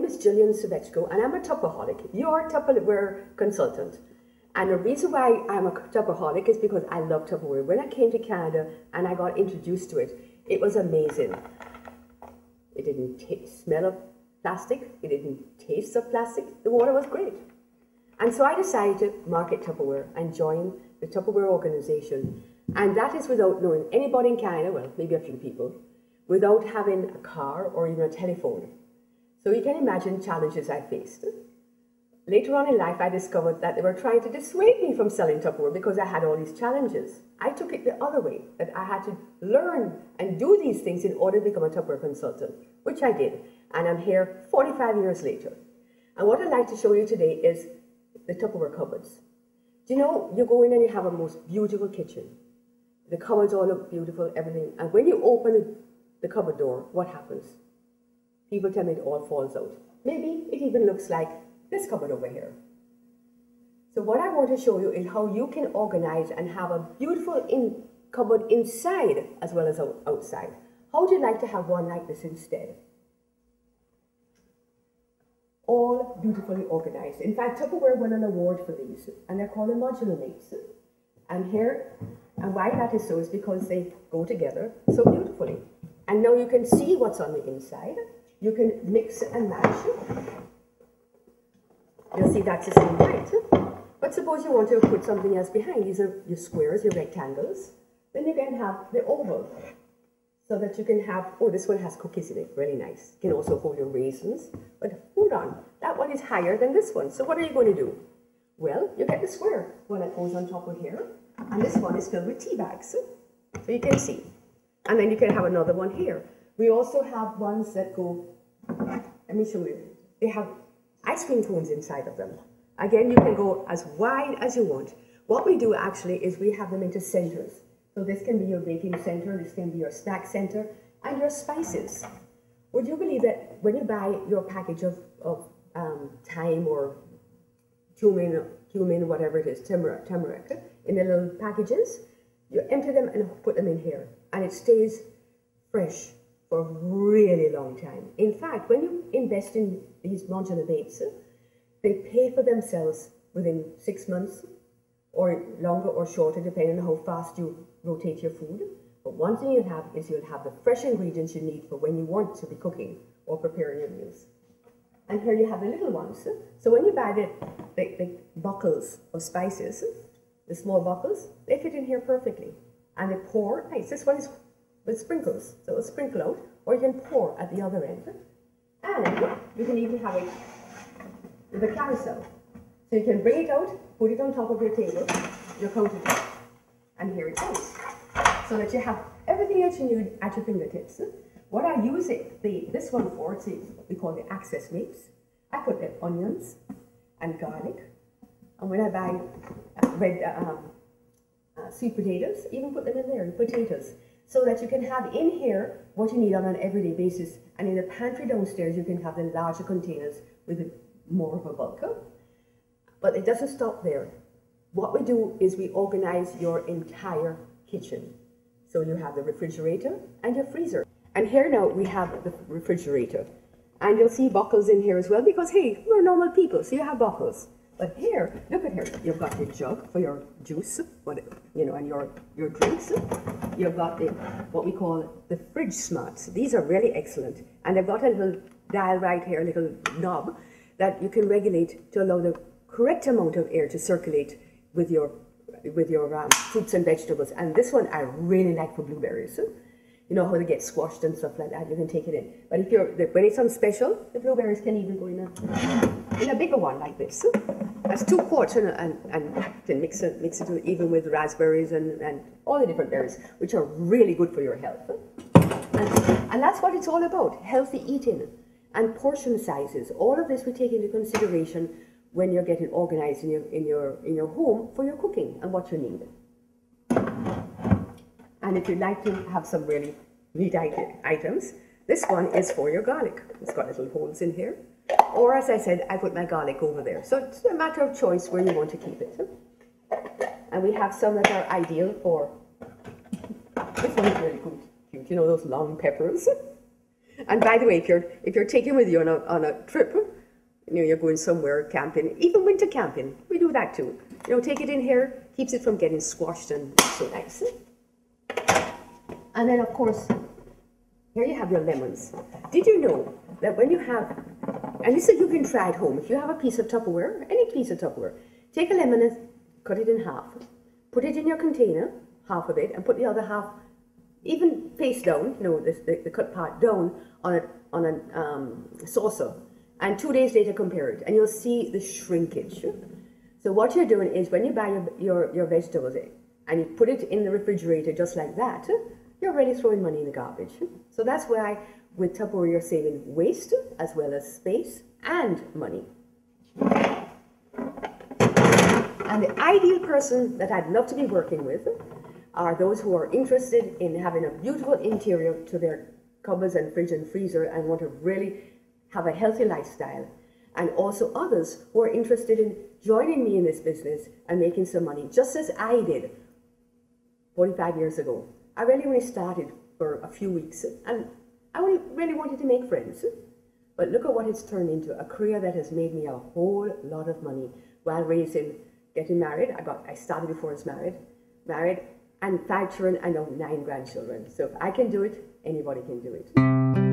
is Jilian and I'm a Tupperaholic. You're a Tupperware consultant. And the reason why I'm a Tupperaholic is because I love Tupperware. When I came to Canada and I got introduced to it, it was amazing. It didn't smell of plastic. It didn't taste of plastic. The water was great. And so I decided to market Tupperware and join the Tupperware organization. And that is without knowing anybody in Canada, well, maybe a few people, without having a car or even a telephone. So you can imagine challenges I faced. Later on in life, I discovered that they were trying to dissuade me from selling Tupperware because I had all these challenges. I took it the other way, that I had to learn and do these things in order to become a Tupperware consultant, which I did. And I'm here 45 years later. And what I'd like to show you today is the Tupperware cupboards. Do you know, you go in and you have a most beautiful kitchen. The cupboards all look beautiful, everything. And when you open the cupboard door, what happens? People tell me it all falls out. Maybe it even looks like this cupboard over here. So what I want to show you is how you can organize and have a beautiful cupboard inside as well as outside. How would you like to have one like this instead? All beautifully organized. In fact, Tupperware won an award for these, and they're called the modular mates. And why that is so is because they go together so beautifully. And now you can see what's on the inside. You can mix and match. You'll see that's the same height. But suppose you want to put something else behind. These are your squares, your rectangles. Then you can have the oval. So that you can have, oh, this one has cookies in it, really nice. You can also hold your raisins. But hold on, that one is higher than this one. So what are you going to do? Well, you get the square one that goes on top of here. And this one is filled with tea bags. So you can see. And then you can have another one here. We also have ones that go, let me show you. They have ice cream cones inside of them. Again, you can go as wide as you want. What we do actually is we have them into centers. So this can be your baking center, this can be your snack center, and your spices. Would you believe that when you buy your package of thyme or cumin, whatever it is, turmeric, in the little packages, you empty them and put them in here. And it stays fresh for a really long time. In fact, when you invest in these modular baits, they pay for themselves within 6 months, or longer or shorter, depending on how fast you rotate your food. But one thing you'll have is you'll have the fresh ingredients you need for when you want to be cooking or preparing your meals. And here you have the little ones. So when you buy the buckles of spices, the small buckles, they fit in here perfectly. And they pour, nice, this one is with sprinkles, so it'll sprinkle out, or you can pour at the other end. And you can even have it with a carousel. So you can bring it out, put it on top of your table, your countertop, and here it goes. So that you have everything that you need at your fingertips. What I use this one for, it's we call the access mix. I put the onions and garlic. And when I buy red sweet potatoes, even put them in there, and potatoes. So that you can have in here what you need on an everyday basis. And in the pantry downstairs, you can have the larger containers with more of a bulk. But it doesn't stop there. What we do is we organize your entire kitchen. So you have the refrigerator and your freezer. And here now we have the refrigerator. And you'll see buckles in here as well because, hey, we're normal people, so you have buckles. But here, look at here, you've got your jug for your juice, and your drinks. You've got what we call the fridge smarts. These are really excellent. And they've got a little dial right here, a little knob that you can regulate to allow the correct amount of air to circulate with your fruits and vegetables. And this one I really like for blueberries. You know how they get squashed and stuff like that, you can take it in. But when it's on special, the blueberries can even go in a bigger one like this. That's 2 quarts and can mix it even with raspberries and all the different berries, which are really good for your health. And that's what it's all about, healthy eating and portion sizes. All of this we take into consideration when you're getting organized in your home for your cooking and what you need. And if you'd like to have some really neat items, this one is for your garlic. It's got little holes in here. Or as I said, I put my garlic over there. So it's a matter of choice where you want to keep it. And we have some that are ideal for, this one is really cute. You know those long peppers? And by the way, if you're taking with you on a trip, you know, you're going somewhere camping, even winter camping, we do that too. You know, take it in here, keeps it from getting squashed and so nice. And then of course, here you have your lemons. Did you know that when you have, and this is you can try at home, if you have a piece of Tupperware, any piece of Tupperware, take a lemon and cut it in half, put it in your container, half of it, and put the other half even face down, you know, the cut part down on a saucer, and 2 days later compare it, and you'll see the shrinkage. So what you're doing is when you buy your vegetables and you put it in the refrigerator just like that, you're already throwing money in the garbage. So that's why with Tupperware you're saving waste as well as space and money. And the ideal person that I'd love to be working with are those who are interested in having a beautiful interior to their cupboards and fridge and freezer and want to really have a healthy lifestyle. And also others who are interested in joining me in this business and making some money, just as I did 45 years ago. I really only started for a few weeks and I only really wanted to make friends. But look at what it's turned into, a career that has made me a whole lot of money while getting married. I started before I was married, and 5 children and now 9 grandchildren. So if I can do it, anybody can do it.